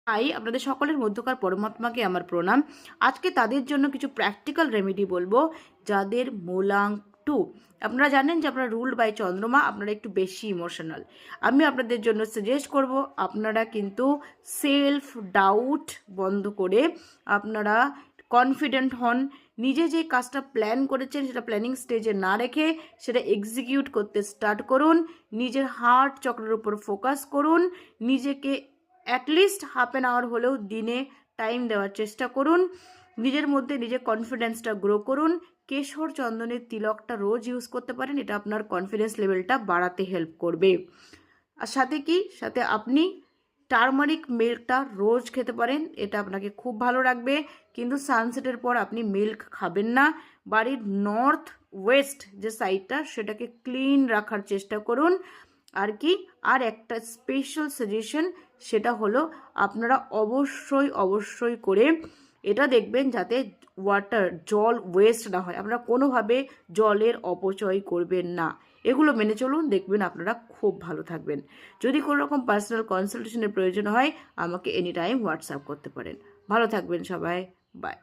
তাই আপনাদের সকলের মধ্যকার পরমাত্মাকে আমার প্রণাম। আজকে তাদের জন্য কিছু প্র্যাকটিক্যাল রেমেডি বলবো, যাদের মূলাঙ্ক 2। আপনারা জানেন যে আপনারা রুলড বাই চন্দ্রমা, আপনারা একটু বেশি ইমোশনাল। আমি আপনাদের জন্য সাজেস্ট করব আপনারা কিন্তু সেলফ ডাউট বন্ধ করে আপনারা কনফিডেন্ট হন। নিজে যে কাজটা প্ল্যান করেছেন সেটা প্ল্যানিং স্টেজে না রেখে সেটা এক্সিকিউট করতে স্টার্ট করুন। নিজের হার্ট চক্রের উপর ফোকাস করুন। নিজেকে অ্যাটলিস্ট হাফ অ্যান আওয়ার হলেও দিনে টাইম দেওয়ার চেষ্টা করুন। নিজের মধ্যে নিজের কনফিডেন্সটা গ্রো করুন। কেশর চন্দনের তিলকটা রোজ ইউজ করতে পারেন, এটা আপনার কনফিডেন্স লেভেলটা বাড়াতে হেল্প করবে। আর সাথে কি, সাথে আপনি টারমারিক মিল্কটা রোজ খেতে পারেন, এটা আপনাকে খুব ভালো রাখবে। কিন্তু সানসেটের পর আপনি মিল্ক খাবেন না। বাড়ির নর্থ ওয়েস্ট যে সাইডটা সেটাকে ক্লিন রাখার চেষ্টা করুন। আর কি, আর একটা স্পেশাল সাজেশন, সেটা হলো আপনারা অবশ্যই অবশ্যই করে এটা দেখবেন যাতে জল ওয়েস্ট না হয়। আপনারা কোনোভাবে জলের অপচয় করবেন না। এগুলো মেনে চলুন, দেখবেন আপনারা খুব ভালো থাকবেন। যদি কোনো রকম পার্সোনাল কনসালটেশনের প্রয়োজন হয় আমাকে এনি টাইম হোয়াটসঅ্যাপ করতে পারেন। ভালো থাকবেন সবাই, বাই।